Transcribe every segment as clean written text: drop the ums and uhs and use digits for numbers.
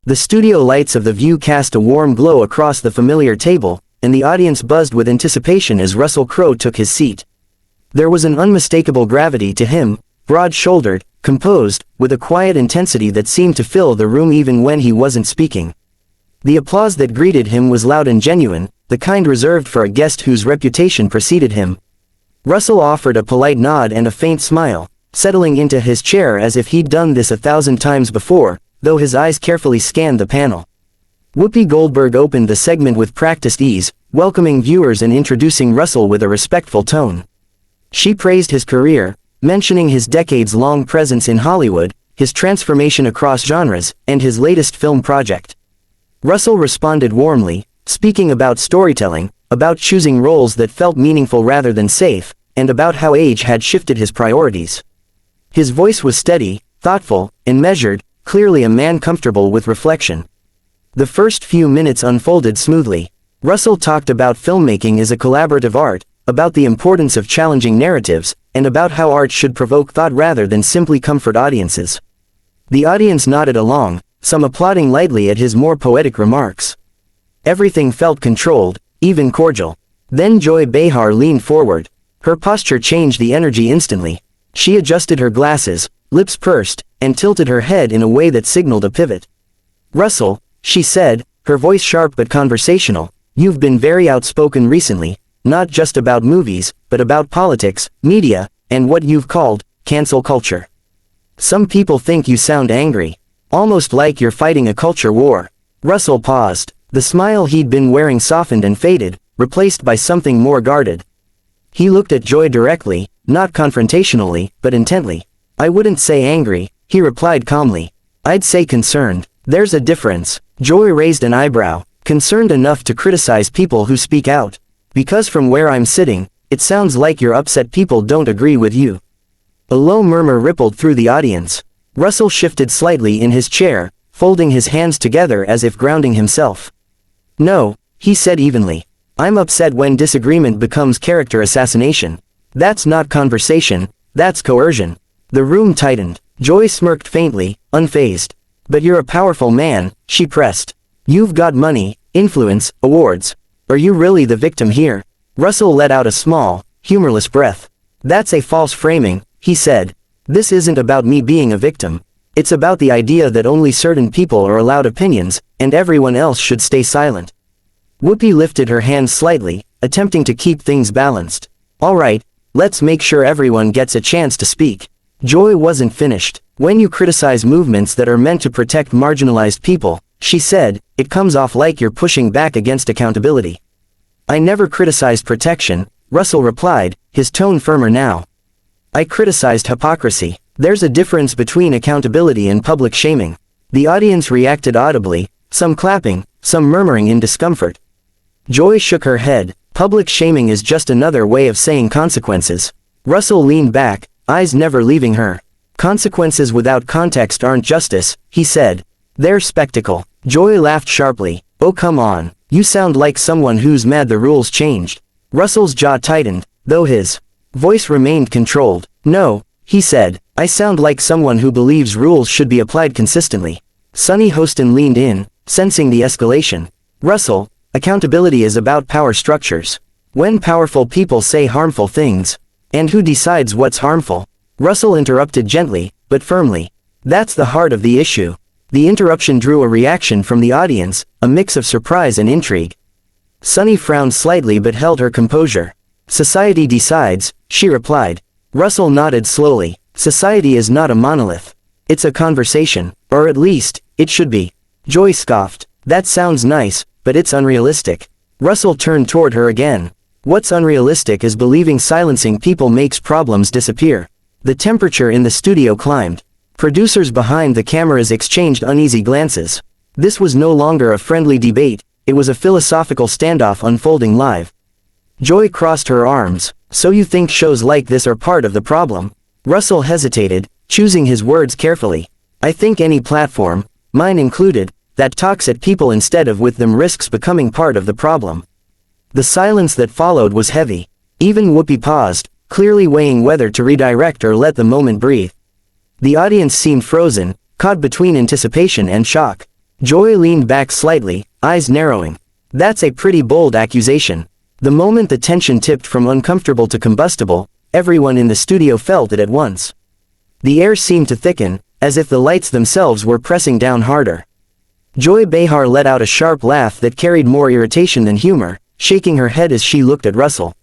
The studio lights of the view cast a warm glow across the familiar table, and the audience buzzed with anticipation as Russell Crowe took his seat. There was an unmistakable gravity to him, broad-shouldered, composed, with a quiet intensity that seemed to fill the room even when he wasn't speaking. The applause that greeted him was loud and genuine, the kind reserved for a guest whose reputation preceded him. Russell offered a polite nod and a faint smile, settling into his chair as if he'd done this 1,000 times before, though his eyes carefully scanned the panel. Whoopi Goldberg opened the segment with practiced ease, welcoming viewers and introducing Russell with a respectful tone. She praised his career, mentioning his decades-long presence in Hollywood, his transformation across genres, and his latest film project. Russell responded warmly, speaking about storytelling, about choosing roles that felt meaningful rather than safe, and about how age had shifted his priorities. His voice was steady, thoughtful, and measured, clearly a man comfortable with reflection. The first few minutes unfolded smoothly. Russell talked about filmmaking as a collaborative art, about the importance of challenging narratives, and about how art should provoke thought rather than simply comfort audiences. The audience nodded along, some applauding lightly at his more poetic remarks. Everything felt controlled, even cordial. Then Joy Behar leaned forward. Her posture changed the energy instantly. She adjusted her glasses, lips pursed, and tilted her head in a way that signaled a pivot. "Russell," she said, her voice sharp but conversational, "you've been very outspoken recently, not just about movies, but about politics, media, and what you've called cancel culture. Some people think you sound angry. Almost like you're fighting a culture war." Russell paused. The smile he'd been wearing softened and faded, replaced by something more guarded. He looked at Joy directly, not confrontationally, but intently. "I wouldn't say angry," he replied calmly. "I'd say concerned. There's a difference." Joy raised an eyebrow, concerned enough to criticize people who speak out. "Because from where I'm sitting, it sounds like you're upset people don't agree with you." A low murmur rippled through the audience. Russell shifted slightly in his chair, folding his hands together as if grounding himself. "No," he said evenly. "I'm upset when disagreement becomes character assassination. That's not conversation, that's coercion." The room tightened. Joy smirked faintly, unfazed. "But you're a powerful man," she pressed. "You've got money, influence, awards. Are you really the victim here?" Russell let out a small, humorless breath. "That's a false framing," he said. "This isn't about me being a victim. It's about the idea that only certain people are allowed opinions, and everyone else should stay silent." Whoopi lifted her hands slightly, attempting to keep things balanced. "All right, let's make sure everyone gets a chance to speak." Joy wasn't finished. "When you criticize movements that are meant to protect marginalized people," she said, "it comes off like you're pushing back against accountability." "I never criticized protection," Russell replied, his tone firmer now. "I criticized hypocrisy. There's a difference between accountability and public shaming." The audience reacted audibly, some clapping, some murmuring in discomfort. Joy shook her head. "Public shaming is just another way of saying consequences." Russell leaned back, eyes never leaving her. "Consequences without context aren't justice," he said. "They're spectacle." Joy laughed sharply. "Oh come on, you sound like someone who's mad the rules changed." Russell's jaw tightened, though his voice remained controlled. "No," he said, "I sound like someone who believes rules should be applied consistently." Sunny Hostin leaned in, sensing the escalation. "Russell, accountability is about power structures. When powerful people say harmful things, and who decides what's harmful?" Russell interrupted gently, but firmly. "That's the heart of the issue." The interruption drew a reaction from the audience, a mix of surprise and intrigue. Sunny frowned slightly but held her composure. "Society decides," she replied. Russell nodded slowly. "Society is not a monolith. It's a conversation, or at least, it should be." Joy scoffed. "That sounds nice, but it's unrealistic." Russell turned toward her again. "What's unrealistic is believing silencing people makes problems disappear." The temperature in the studio climbed. Producers behind the cameras exchanged uneasy glances. This was no longer a friendly debate, it was a philosophical standoff unfolding live. Joy crossed her arms. "So you think shows like this are part of the problem?" Russell hesitated, choosing his words carefully. "I think any platform, mine included, that talks at people instead of with them risks becoming part of the problem." The silence that followed was heavy. Even Whoopi paused, clearly weighing whether to redirect or let the moment breathe. The audience seemed frozen, caught between anticipation and shock. Joy leaned back slightly, eyes narrowing. That's a pretty bold accusation. The moment the tension tipped from uncomfortable to combustible, everyone in the studio felt it at once. The air seemed to thicken, as if the lights themselves were pressing down harder. Joy Behar let out a sharp laugh that carried more irritation than humor, shaking her head as she looked at Russell.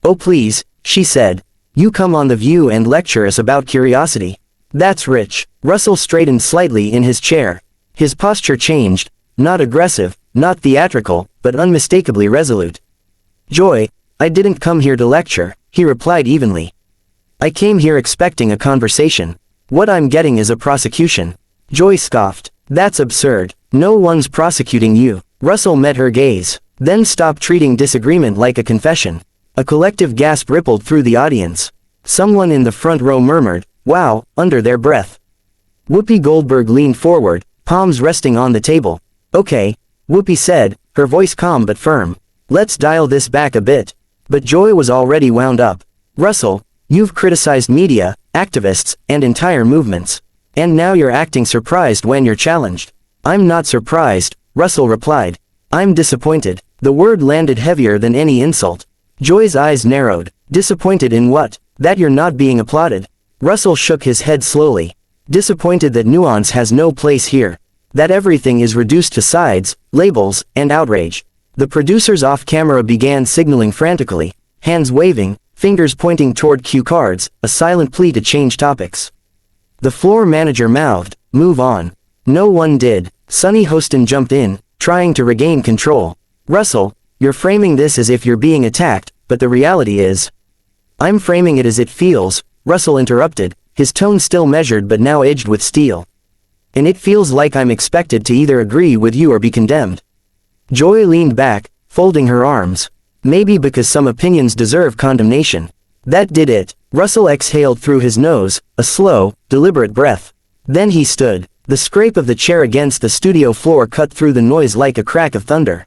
"Oh please," she said. "You come on The View and lecture us about curiosity. That's rich." Russell straightened slightly in his chair. His posture changed, not aggressive, not theatrical, but unmistakably resolute. "Joy, I didn't come here to lecture," he replied evenly. "I came here expecting a conversation. What I'm getting is a prosecution." Joy scoffed. "That's absurd. No one's prosecuting you." Russell met her gaze, then stopped treating disagreement like a confession. A collective gasp rippled through the audience. Someone in the front row murmured, "Wow," under their breath. Whoopi Goldberg leaned forward, palms resting on the table. "Okay," Whoopi said, her voice calm but firm. "Let's dial this back a bit." But Joy was already wound up. "Russell, you've criticized media, activists, and entire movements. And now you're acting surprised when you're challenged." "I'm not surprised," Russell replied. "I'm disappointed." The word landed heavier than any insult. Joy's eyes narrowed. "Disappointed in what?" "That you're not being applauded." Russell shook his head slowly. "Disappointed that nuance has no place here. That everything is reduced to sides, labels, and outrage." The producers off camera began signaling frantically, hands waving, fingers pointing toward cue cards, a silent plea to change topics. The floor manager mouthed, "Move on." No one did. Sonny Hostin jumped in, trying to regain control. "Russell, you're framing this as if you're being attacked, but the reality is..." "I'm framing it as it feels," Russell interrupted, his tone still measured but now edged with steel. "And it feels like I'm expected to either agree with you or be condemned." Joy leaned back, folding her arms. "Maybe because some opinions deserve condemnation. That did it." Russell exhaled through his nose, a slow, deliberate breath. Then he stood. The scrape of the chair against the studio floor cut through the noise like a crack of thunder.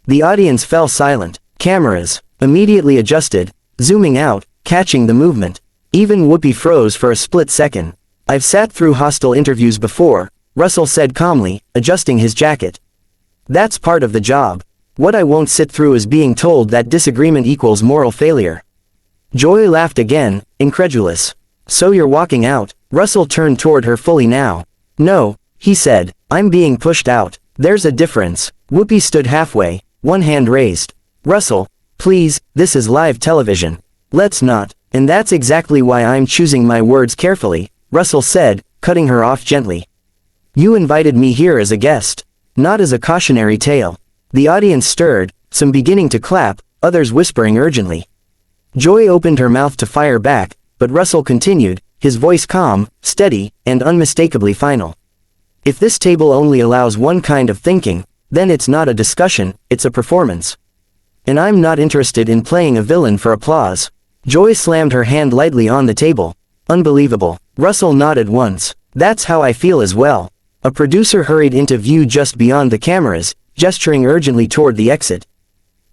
The audience fell silent. Cameras, immediately adjusted, zooming out, catching the movement. Even Whoopi froze for a split second. "I've sat through hostile interviews before," Russell said calmly, adjusting his jacket. "That's part of the job. What I won't sit through is being told that disagreement equals moral failure." Joy laughed again, incredulous. "So you're walking out?" Russell turned toward her fully now. "No," he said, "I'm being pushed out." "There's a difference." Whoopi stood halfway, one hand raised. "Russell, please, this is live television. Let's not." "And that's exactly why I'm choosing my words carefully," Russell said, cutting her off gently. "You invited me here as a guest, not as a cautionary tale." The audience stirred, some beginning to clap, others whispering urgently. Joy opened her mouth to fire back, but Russell continued, his voice calm, steady, and unmistakably final. "If this table only allows one kind of thinking, then it's not a discussion, it's a performance. And I'm not interested in playing a villain for applause." Joy slammed her hand lightly on the table. "Unbelievable." Russell nodded once. "That's how I feel as well." A producer hurried into view just beyond the cameras, gesturing urgently toward the exit.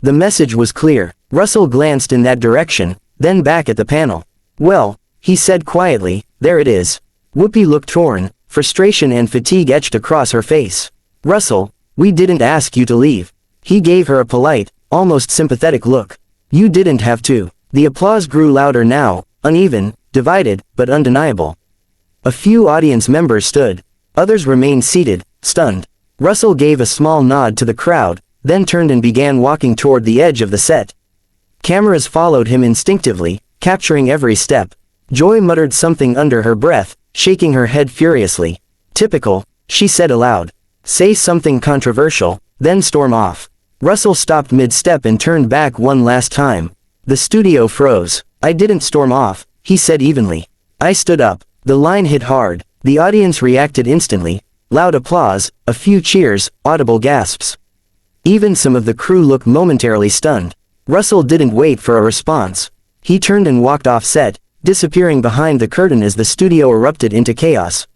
The message was clear. Russell glanced in that direction, then back at the panel. "Well," he said quietly, "there it is." Whoopi looked torn, frustration and fatigue etched across her face. "Russell, we didn't ask you to leave." He gave her a polite, almost sympathetic look. "You didn't have to." The applause grew louder now, uneven, divided, but undeniable. A few audience members stood. Others remained seated, stunned. Russell gave a small nod to the crowd, then turned and began walking toward the edge of the set. Cameras followed him instinctively, capturing every step. Joy muttered something under her breath, shaking her head furiously. "Typical," she said aloud. "Say something controversial, then storm off." Russell stopped mid-step and turned back one last time. The studio froze. "I didn't storm off," he said evenly. "I stood up." The line hit hard. The audience reacted instantly. Loud applause, a few cheers, audible gasps. Even some of the crew looked momentarily stunned. Russell didn't wait for a response. He turned and walked off set, disappearing behind the curtain as the studio erupted into chaos.